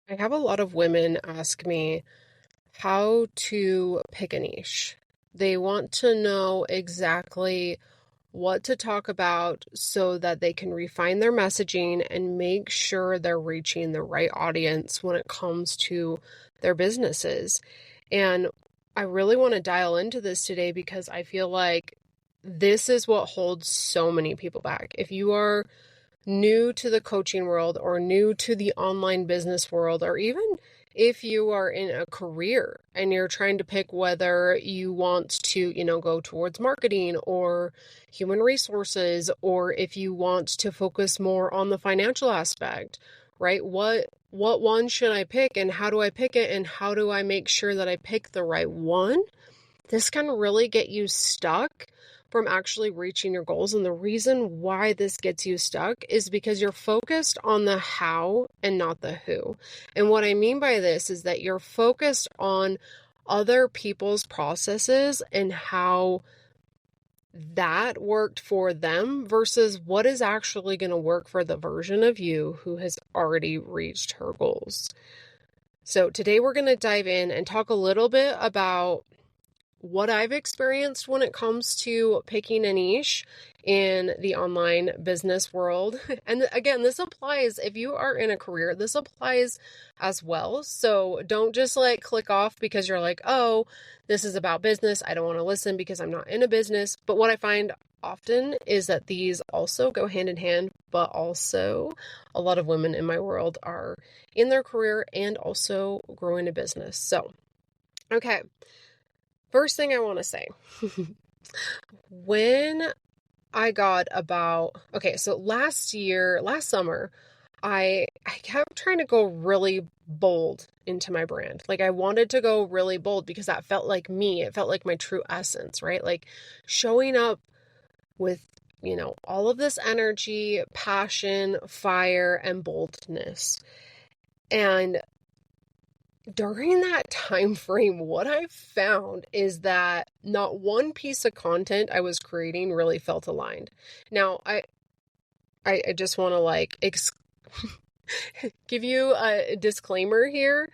I have a lot of women ask me how to pick a niche. They want to know exactly what to talk about so that they can refine their messaging and make sure they're reaching the right audience when it comes to their businesses. And I really want to dial into this today because I feel like this is what holds so many people back. If you are new to the coaching world or new to the online business world, or even if you are in a career and you're trying to pick whether you want to, go towards marketing or human resources, or if you want to focus more on the financial aspect, right? What one should I pick and how do I pick it and how do I make sure that I pick the right one? This can really get you stuck from actually reaching your goals. And the reason why this gets you stuck is because you're focused on the how and not the who. And what I mean by this is that you're focused on other people's processes and how that worked for them versus what is actually going to work for the version of you who has already reached her goals. So today we're going to dive in and talk a little bit about what I've experienced when it comes to picking a niche in the online business world. And again, this applies if you are in a career, this applies as well. So don't just click off because you're like, oh, this is about business. I don't want to listen because I'm not in a business. But what I find often is that these also go hand in hand, but also a lot of women in my world are in their career and also growing a business. So, okay. First thing I want to say, when I got so last summer, I kept trying to go really bold into my brand. I wanted to go really bold because that felt like me. It felt like my true essence, right? Showing up with, all of this energy, passion, fire, and boldness. And during that time frame, what I found is that not one piece of content I was creating really felt aligned. Now, I just want to give you a disclaimer here.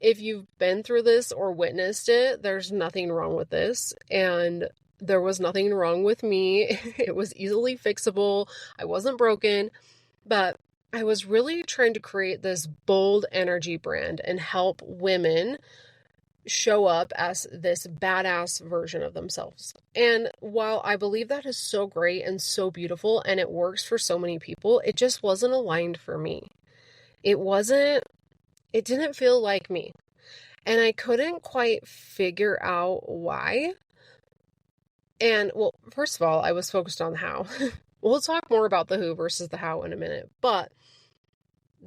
If you've been through this or witnessed it, there's nothing wrong with this. And there was nothing wrong with me. It was easily fixable. I wasn't broken, but I was really trying to create this bold energy brand and help women show up as this badass version of themselves. And while I believe that is so great and so beautiful and it works for so many people, it just wasn't aligned for me. It didn't feel like me. And I couldn't quite figure out why. And well, first of all, I was focused on the how. We'll talk more about the who versus the how in a minute. But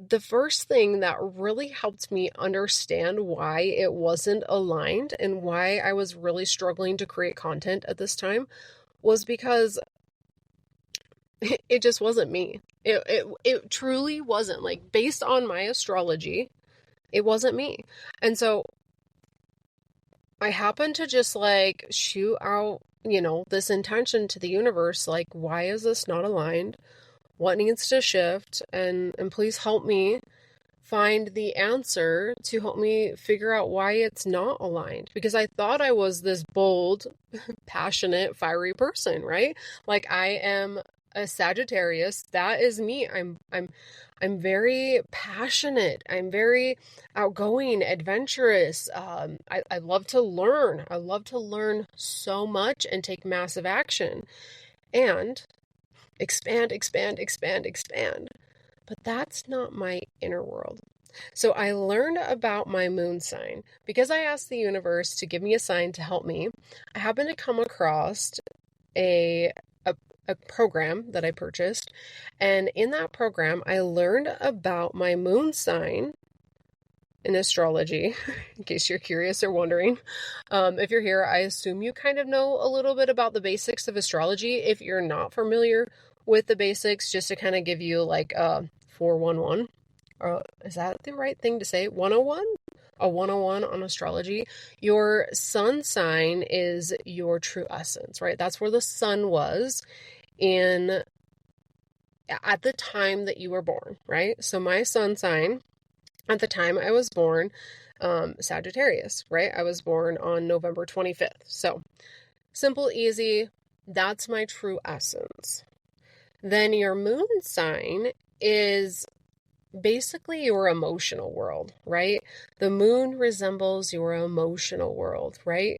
the first thing that really helped me understand why it wasn't aligned and why I was really struggling to create content at this time was because it just wasn't me. It truly wasn't. Based on my astrology, it wasn't me. And so I happened to just shoot out, this intention to the universe, why is this not aligned? What needs to shift? And please help me find the answer to help me figure out why it's not aligned. Because I thought I was this bold, passionate, fiery person, right? I am a Sagittarius. That is me. I'm very passionate. I'm very outgoing, adventurous. I love to learn. I love to learn so much and take massive action and expand. But that's not my inner world. So I learned about my moon sign because I asked the universe to give me a sign to help me. I happened to come across a program that I purchased. And in that program, I learned about my moon sign in astrology, in case you're curious or wondering. If you're here, I assume you kind of know a little bit about the basics of astrology. If you're not familiar with the basics, just to kind of give you 411. Is that the right thing to say? 101? A 101 on astrology. Your sun sign is your true essence, right? That's where the sun was at the time that you were born, right? So my sun sign At the time I was born, Sagittarius, right? I was born on November 25th. So simple, easy. That's my true essence. Then your moon sign is basically your emotional world, right? The moon resembles your emotional world, right?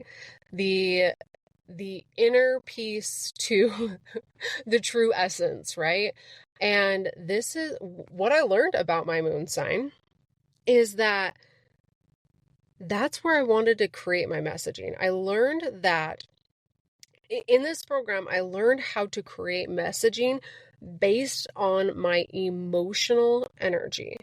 The inner piece to the true essence, right? And this is what I learned about my moon sign, is that that's where I wanted to create my messaging. I learned that in this program, I learned how to create messaging based on my emotional energy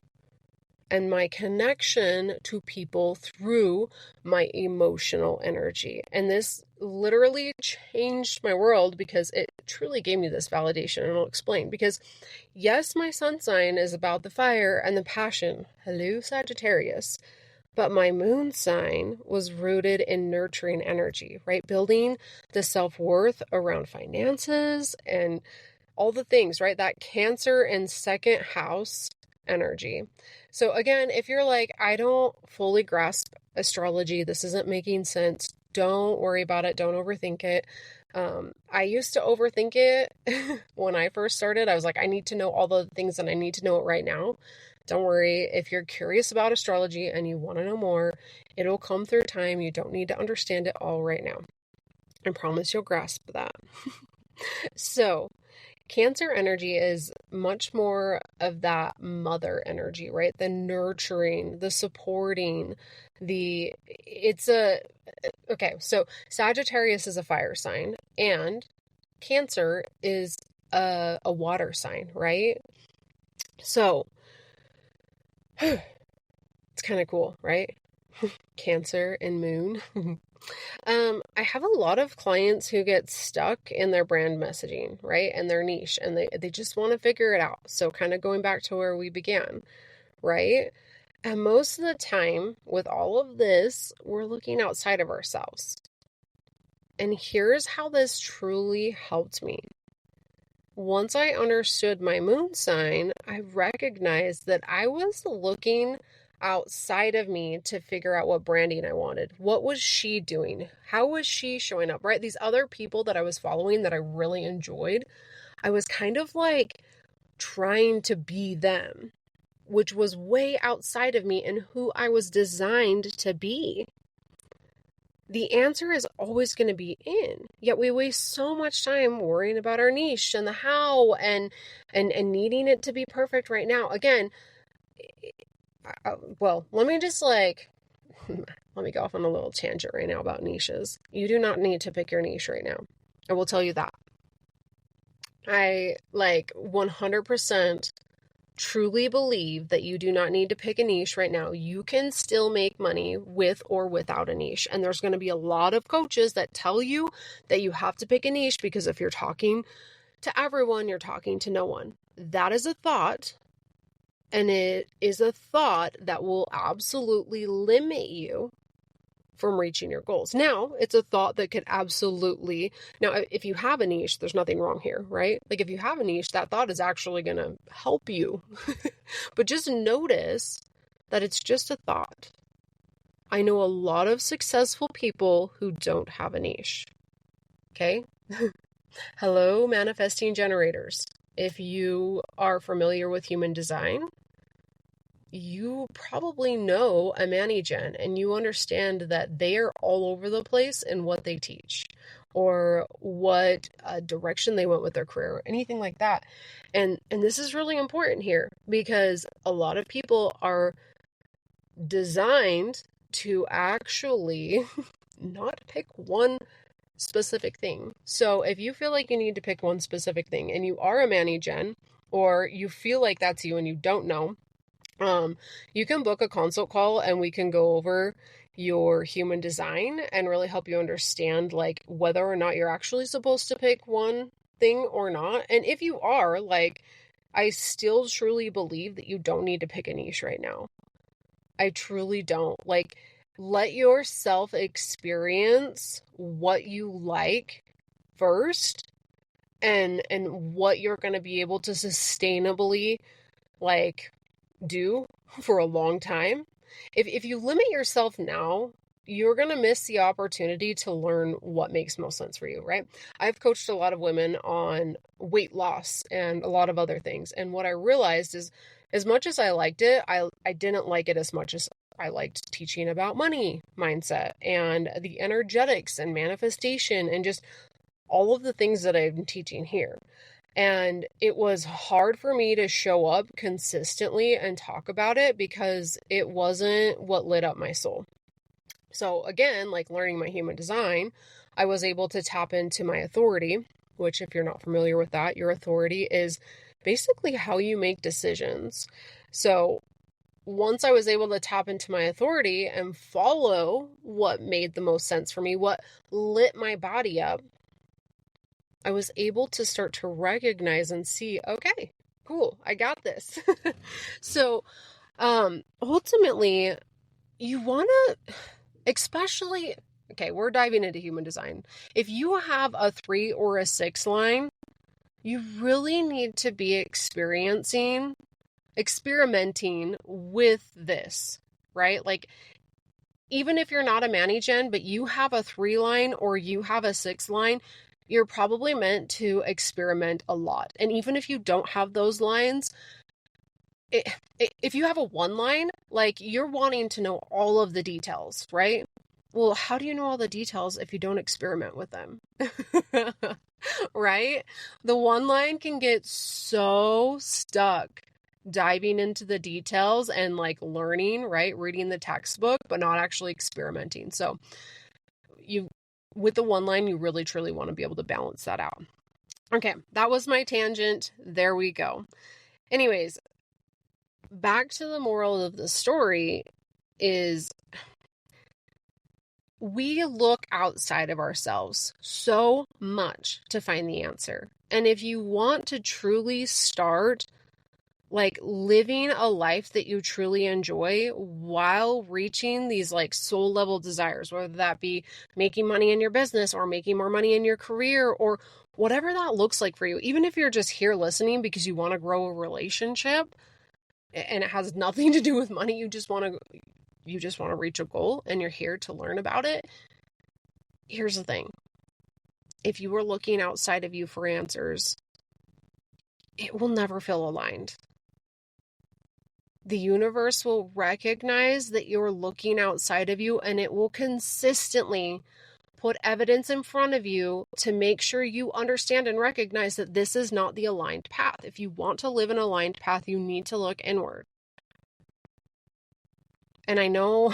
and my connection to people through my emotional energy. And this literally changed my world because it truly gave me this validation. And I'll explain. Because yes, my sun sign is about the fire and the passion. Hello, Sagittarius. But my moon sign was rooted in nurturing energy, right? Building the self-worth around finances and all the things, right? That Cancer and second house energy. So again, if you're like, I don't fully grasp astrology, this isn't making sense, don't worry about it. Don't overthink it. I used to overthink it when I first started. I was like, I need to know all the things and I need to know it right now. Don't worry. If you're curious about astrology and you want to know more, it'll come through time. You don't need to understand it all right now. I promise you'll grasp that. So, Cancer energy is much more of that mother energy, right? The nurturing, the supporting, okay, so Sagittarius is a fire sign and Cancer is a water sign, right? So, it's kind of cool, right? Cancer and moon. I have a lot of clients who get stuck in their brand messaging, right? And their niche, and they just want to figure it out. So kind of going back to where we began, right? And most of the time with all of this, we're looking outside of ourselves. And here's how this truly helped me. Once I understood my moon sign, I recognized that I was looking outside of me to figure out what branding I wanted. What was she doing? How was she showing up, right? These other people that I was following that I really enjoyed, I was kind of like trying to be them, which was way outside of me and who I was designed to be. The answer is always going to be in. Yet we waste so much time worrying about our niche and the how and needing it to be perfect right now. Again, well, let me just let me go off on a little tangent right now about niches. You do not need to pick your niche right now. I will tell you that. I 100% truly believe that you do not need to pick a niche right now. You can still make money with or without a niche. And there's going to be a lot of coaches that tell you that you have to pick a niche because if you're talking to everyone, you're talking to no one. That is a thought. And it is a thought that will absolutely limit you from reaching your goals. Now, it's a thought that could absolutely, now, if you have a niche, there's nothing wrong here, right? Like if you have a niche, that thought is actually going to help you. But just notice that it's just a thought. I know a lot of successful people who don't have a niche. Okay? Hello, manifesting generators. If you are familiar with human design, you probably know a Mani-Gen and you understand that they are all over the place in what they teach or what direction they went with their career or anything like that. And this is really important here because a lot of people are designed to actually not pick one specific thing. So if you feel like you need to pick one specific thing and you are a Mani-Gen or you feel like that's you and you don't know, you can book a consult call and we can go over your human design and really help you understand whether or not you're actually supposed to pick one thing or not. And if you are, I still truly believe that you don't need to pick a niche right now. I truly don't. Let yourself experience what you like first and what you're going to be able to sustainably do for a long time. If you limit yourself now, you're going to miss the opportunity to learn what makes most sense for you, right? I've coached a lot of women on weight loss and a lot of other things. And what I realized is, as much as I liked it, I didn't like it as much as I liked teaching about money mindset and the energetics and manifestation and just all of the things that I'm teaching here. And it was hard for me to show up consistently and talk about it because it wasn't what lit up my soul. So again, like learning my human design, I was able to tap into my authority, which if you're not familiar with that, your authority is basically how you make decisions. So once I was able to tap into my authority and follow what made the most sense for me, what lit my body up, I was able to start to recognize and see, okay, cool, I got this. So, ultimately, you want to, especially, okay, we're diving into human design. If you have a 3 or a 6 line, you really need to be experimenting with this, right? Like, even if you're not a Mani-Gen, but you have a 3 line or you have a 6 line, you're probably meant to experiment a lot. And even if you don't have those lines, if you have a 1 line, like you're wanting to know all of the details, right? Well, how do you know all the details if you don't experiment with them? Right? The 1 line can get so stuck diving into the details and like learning, right? Reading the textbook, but not actually experimenting. So with the 1 line, you really truly want to be able to balance that out. Okay, that was my tangent. There we go. Anyways, back to the moral of the story is we look outside of ourselves so much to find the answer. And if you want to truly start like living a life that you truly enjoy while reaching these like soul level desires, whether that be making money in your business or making more money in your career or whatever that looks like for you, even if you're just here listening because you want to grow a relationship and it has nothing to do with money, you just want to reach a goal and you're here to learn about it. Here's the thing. If you are looking outside of you for answers, it will never feel aligned. The universe will recognize that you're looking outside of you and it will consistently put evidence in front of you to make sure you understand and recognize that this is not the aligned path. If you want to live an aligned path, you need to look inward. And I know,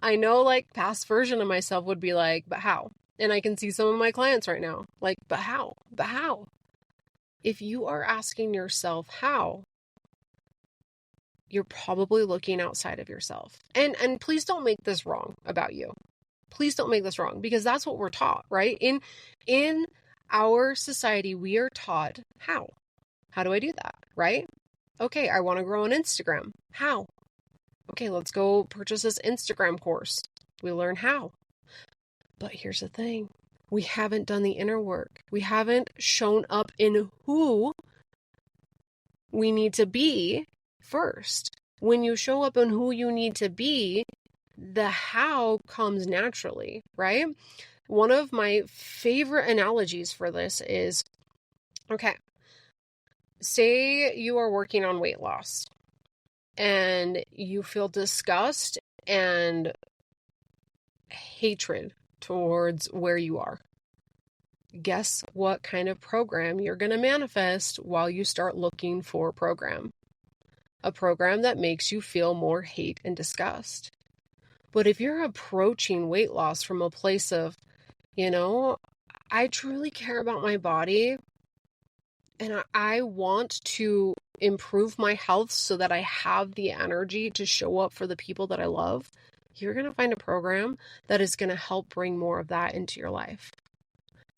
like past version of myself would be like, but how? And I can see some of my clients right now, like, but how? But how? If you are asking yourself how, you're probably looking outside of yourself. And please don't make this wrong about you. Please don't make this wrong because that's what we're taught, right? In our society, we are taught how. How do I do that, right? Okay, I want to grow on Instagram. How? Okay, let's go purchase this Instagram course. We learn how. But here's the thing. We haven't done the inner work. We haven't shown up in who we need to be first. When you show up in who you need to be, the how comes naturally, right? One of my favorite analogies for this is, okay, say you are working on weight loss and you feel disgust and hatred towards where you are. Guess what kind of program you're going to manifest while you start looking for a program? A program that makes you feel more hate and disgust. But if you're approaching weight loss from a place of, I truly care about my body and I want to improve my health so that I have the energy to show up for the people that I love, you're going to find a program that is going to help bring more of that into your life.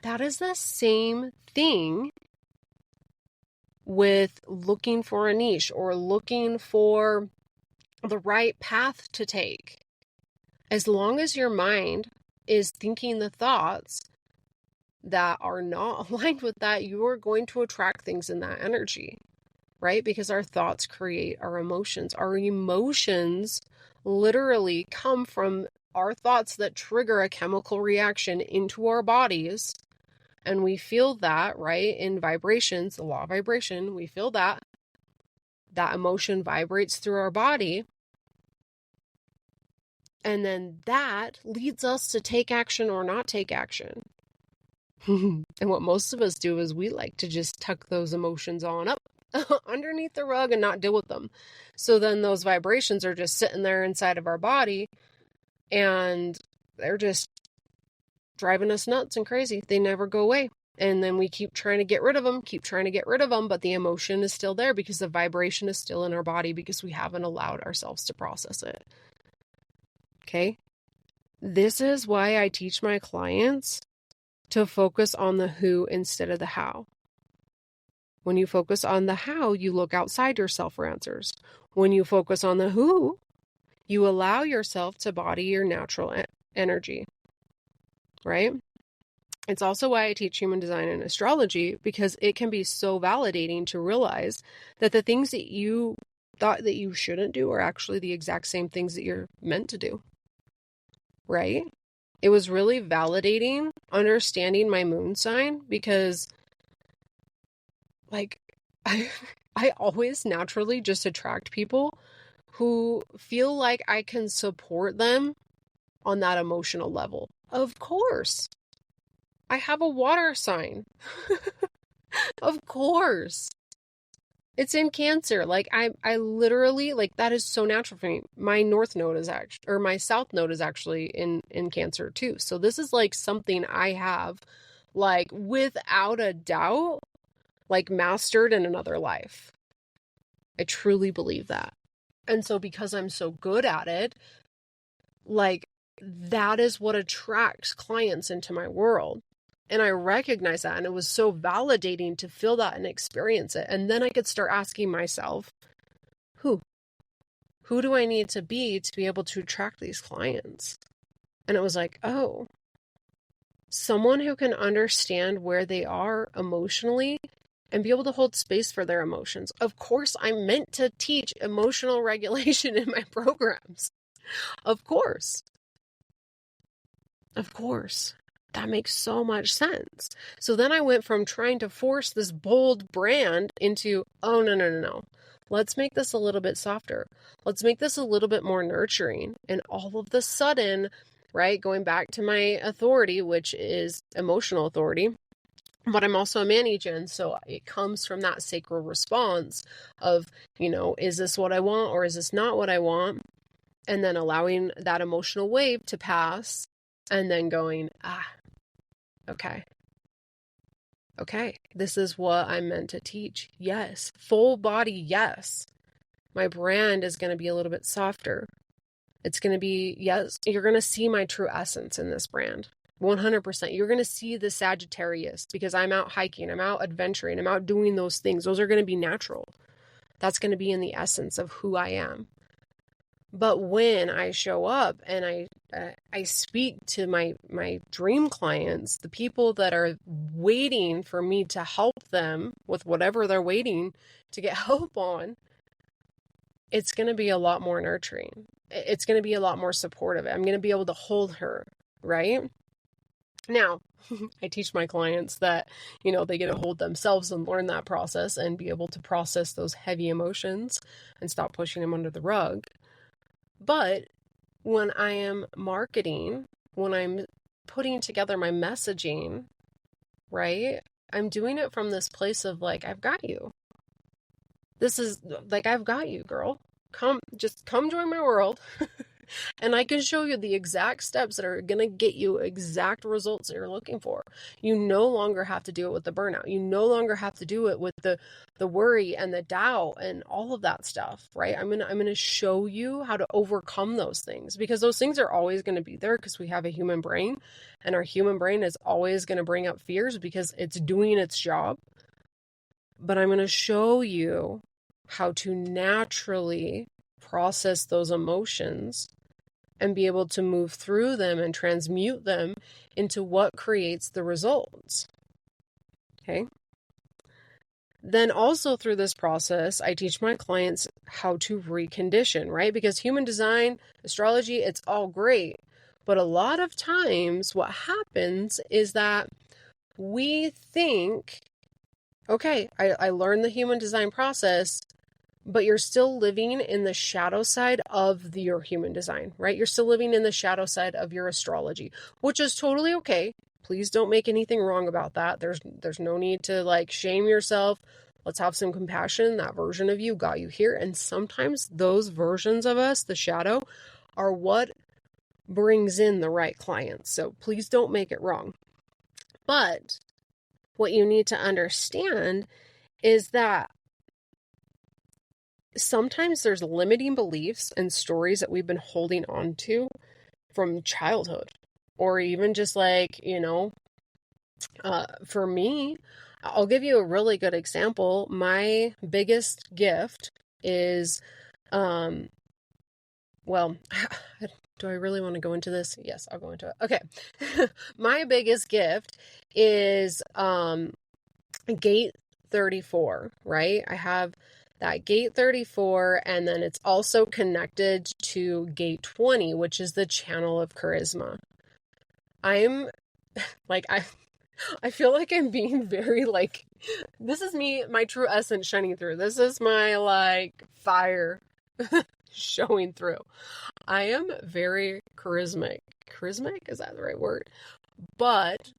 That is the same thing with looking for a niche or looking for the right path to take. As long as your mind is thinking the thoughts that are not aligned with that, you are going to attract things in that energy, right? Because our thoughts create our emotions. Our emotions literally come from our thoughts that trigger a chemical reaction into our bodies. And we feel that, right? In vibrations, the law of vibration, we feel that. That emotion vibrates through our body. And then that leads us to take action or not take action. And what most of us do is we like to just tuck those emotions on up underneath the rug and not deal with them. So then those vibrations are just sitting there inside of our body and they're just driving us nuts and crazy. They never go away. And then we keep trying to get rid of them, but the emotion is still there because the vibration is still in our body because we haven't allowed ourselves to process it. Okay? This is why I teach my clients to focus on the who instead of the how. When you focus on the how, you look outside yourself for answers. When you focus on the who, you allow yourself to body your natural energy, right? It's also why I teach human design and astrology, because it can be so validating to realize that the things that you thought that you shouldn't do are actually the exact same things that you're meant to do, right? It was really validating understanding my moon sign because like I always naturally just attract people who feel like I can support them on that emotional level. Of course. I have a water sign. Of course. It's in Cancer. Like I literally, like, that is so natural for me. My north node is actually, or my south node is actually in Cancer too. So this is like something I have, like, without a doubt, like, mastered in another life. I truly believe that. And so because I'm so good at it, like, that is what attracts clients into my world. And I recognize that. And it was so validating to feel that and experience it. And then I could start asking myself, who do I need to be able to attract these clients? And it was like, oh, someone who can understand where they are emotionally and be able to hold space for their emotions. Of course, I'm meant to teach emotional regulation in my programs. Of course. Of course. That makes so much sense. So then I went from trying to force this bold brand into, oh, no. Let's make this a little bit softer. Let's make this a little bit more nurturing. And all of the sudden, right, going back to my authority, which is emotional authority, but I'm also a Mani-Gen, so it comes from that sacral response of, is this what I want or is this not what I want? And then allowing that emotional wave to pass and then going, okay, this is what I'm meant to teach. Yes. Full body, yes. My brand is going to be a little bit softer. It's going to be, yes, you're going to see my true essence in this brand. 100%. You're going to see the Sagittarius because I'm out hiking, I'm out adventuring, I'm out doing those things. Those are going to be natural. That's going to be in the essence of who I am. But when I show up and I speak to my dream clients, the people that are waiting for me to help them with whatever they're waiting to get help on, it's going to be a lot more nurturing. It's going to be a lot more supportive. I'm going to be able to hold her, right? Now, I teach my clients that, they get to hold themselves and learn that process and be able to process those heavy emotions and stop pushing them under the rug. But when I am marketing, when I'm putting together my messaging, right, I'm doing it from this place of like, I've got you. This is like, I've got you, girl. Come join my world. And I can show you the exact steps that are going to get you exact results that you're looking for. You no longer have to do it with the burnout. You no longer have to do it with the worry and the doubt and all of that stuff, right? I'm going to show you how to overcome those things, because those things are always going to be there because we have a human brain, and our human brain is always going to bring up fears because it's doing its job. But I'm going to show you how to naturally process those emotions and be able to move through them and transmute them into what creates the results. Okay? Then also through this process, I teach my clients how to recondition, right? Because human design, astrology, it's all great. But a lot of times what happens is that we think, okay, I learned the human design process, but you're still living in the shadow side of your human design, right? You're still living in the shadow side of your astrology, which is totally okay. Please don't make anything wrong about that. There's no need to like shame yourself. Let's have some compassion. That version of you got you here. And sometimes those versions of us, the shadow, are what brings in the right clients. So please don't make it wrong. But what you need to understand is that sometimes there's limiting beliefs and stories that we've been holding on to from childhood, or even just like, for me, I'll give you a really good example. My biggest gift is, well, do I really want to go into this? Yes, I'll go into it. Okay. My biggest gift is gate 34, right? I have that gate 34, and then it's also connected to gate 20, which is the channel of charisma. I'm like, I feel like I'm being very like, this is me, my true essence shining through. This is my like fire showing through. I am very charismatic. Charismatic? Is that the right word? But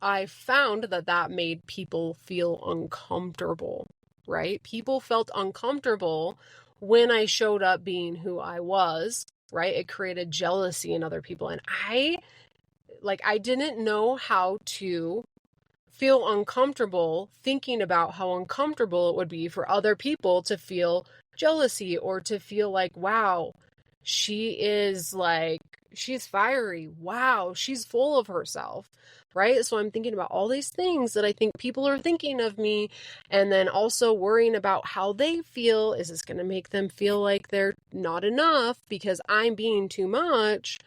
I found that made people feel uncomfortable, right? People felt uncomfortable when I showed up being who I was, right? It created jealousy in other people. And I didn't know how to feel uncomfortable thinking about how uncomfortable it would be for other people to feel jealousy or to feel like, wow, she's fiery. Wow, she's full of herself, right? So I'm thinking about all these things that I think people are thinking of me, and then also worrying about how they feel. Is this going to make them feel like they're not enough because I'm being too much?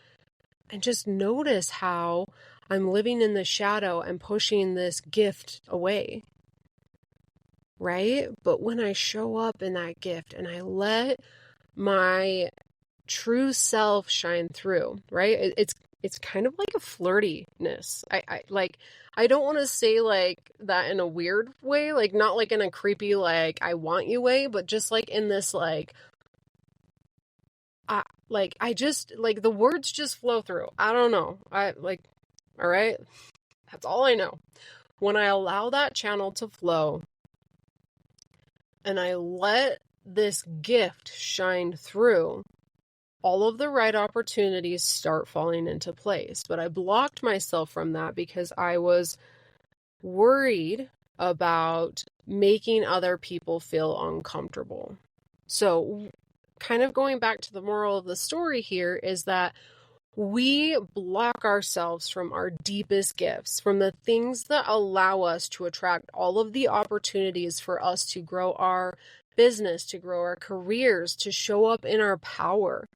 And just notice how I'm living in the shadow and pushing this gift away, right? But when I show up in that gift and I let my true self shine through, right? It's kind of like a flirtiness. I don't want to say like that in a weird way, like not like in a creepy like I want you way, but just like in this like I just like the words just flow through. I don't know. All right. That's all I know. When I allow that channel to flow and I let this gift shine through, all of the right opportunities start falling into place. But I blocked myself from that because I was worried about making other people feel uncomfortable. So kind of going back to the moral of the story here is that we block ourselves from our deepest gifts, from the things that allow us to attract all of the opportunities for us to grow our business, to grow our careers, to show up in our power,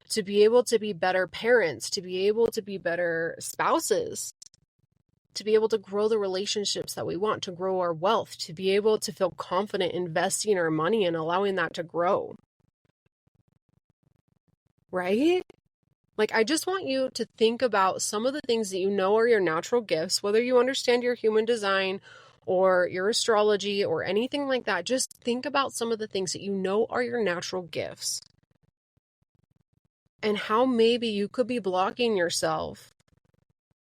to be able to be better parents, to be able to be better spouses, to be able to grow the relationships that we want, to grow our wealth, to be able to feel confident investing our money and allowing that to grow. Right? Like, I just want you to think about some of the things that you know are your natural gifts, whether you understand your human design or your astrology or anything like that. Just think about some of the things that you know are your natural gifts and how maybe you could be blocking yourself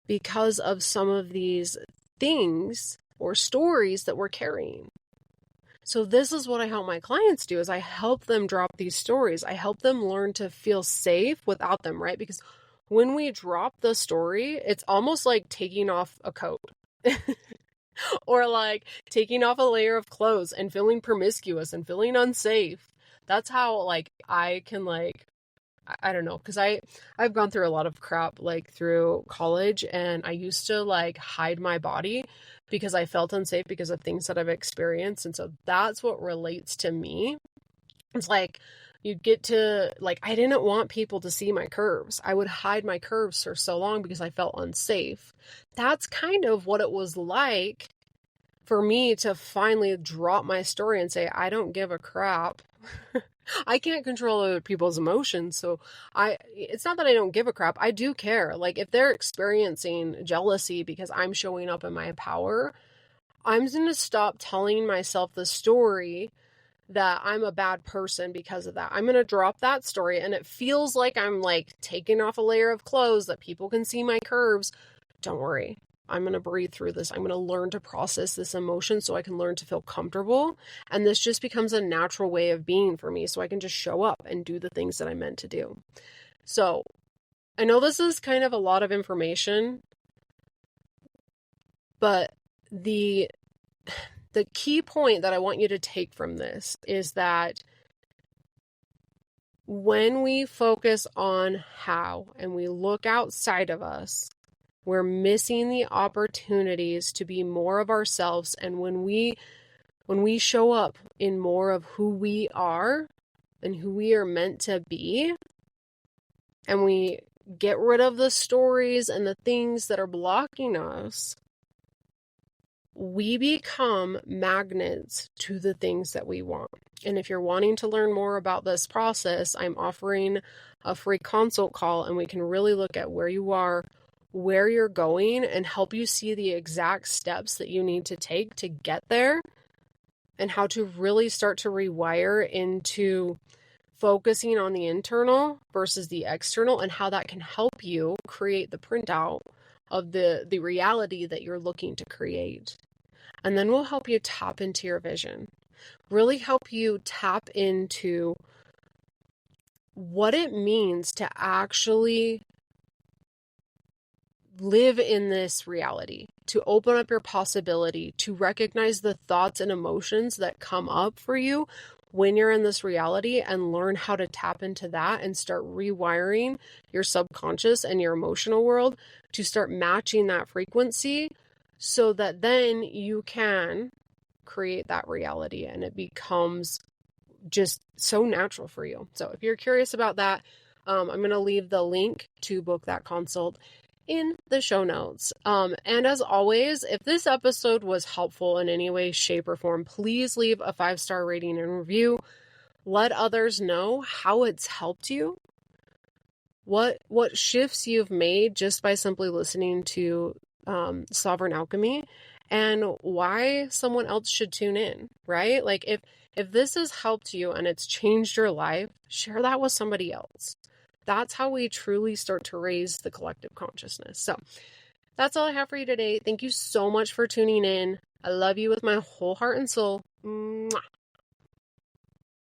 because of some of these things or stories that we're carrying. So this is what I help my clients do, is I help them drop these stories. I help them learn to feel safe without them, right? Because when we drop the story, it's almost like taking off a coat or like taking off a layer of clothes and feeling promiscuous and feeling unsafe. That's how like I can like, I don't know, because I've gone through a lot of crap like through college, and I used to like hide my body because I felt unsafe because of things that I've experienced. And so that's what relates to me. It's like you get to like, I didn't want people to see my curves. I would hide my curves for so long because I felt unsafe. That's kind of what it was like for me to finally drop my story and say, I don't give a crap. I can't control other people's emotions. So it's not that I don't give a crap. I do care. Like if they're experiencing jealousy because I'm showing up in my power, I'm going to stop telling myself the story that I'm a bad person because of that. I'm going to drop that story, and it feels like I'm like taking off a layer of clothes that people can see my curves. Don't worry. I'm going to breathe through this. I'm going to learn to process this emotion so I can learn to feel comfortable. And this just becomes a natural way of being for me so I can just show up and do the things that I'm meant to do. So I know this is kind of a lot of information, but the key point that I want you to take from this is that when we focus on how and we look outside of us, we're missing the opportunities to be more of ourselves. And when we show up in more of who we are and who we are meant to be, and we get rid of the stories and the things that are blocking us, we become magnets to the things that we want. And if you're wanting to learn more about this process, I'm offering a free consult call, and we can really look at where you are, where you're going, and help you see the exact steps that you need to take to get there, and how to really start to rewire into focusing on the internal versus the external, and how that can help you create the printout of the reality that you're looking to create. And then we'll help you tap into your vision, really help you tap into what it means to actually live in this reality, to open up your possibility, to recognize the thoughts and emotions that come up for you when you're in this reality, and learn how to tap into that and start rewiring your subconscious and your emotional world to start matching that frequency, so that then you can create that reality and it becomes just so natural for you. So if you're curious about that, I'm going to leave the link to book that consult in the show notes. And as always, if this episode was helpful in any way, shape, or form, please leave a 5-star rating and review. Let others know how it's helped you, what shifts you've made just by simply listening to Sovereign Alchemy, and why someone else should tune in, right? Like if this has helped you and it's changed your life, share that with somebody else. That's how we truly start to raise the collective consciousness. So that's all I have for you today. Thank you so much for tuning in. I love you with my whole heart and soul. Mwah.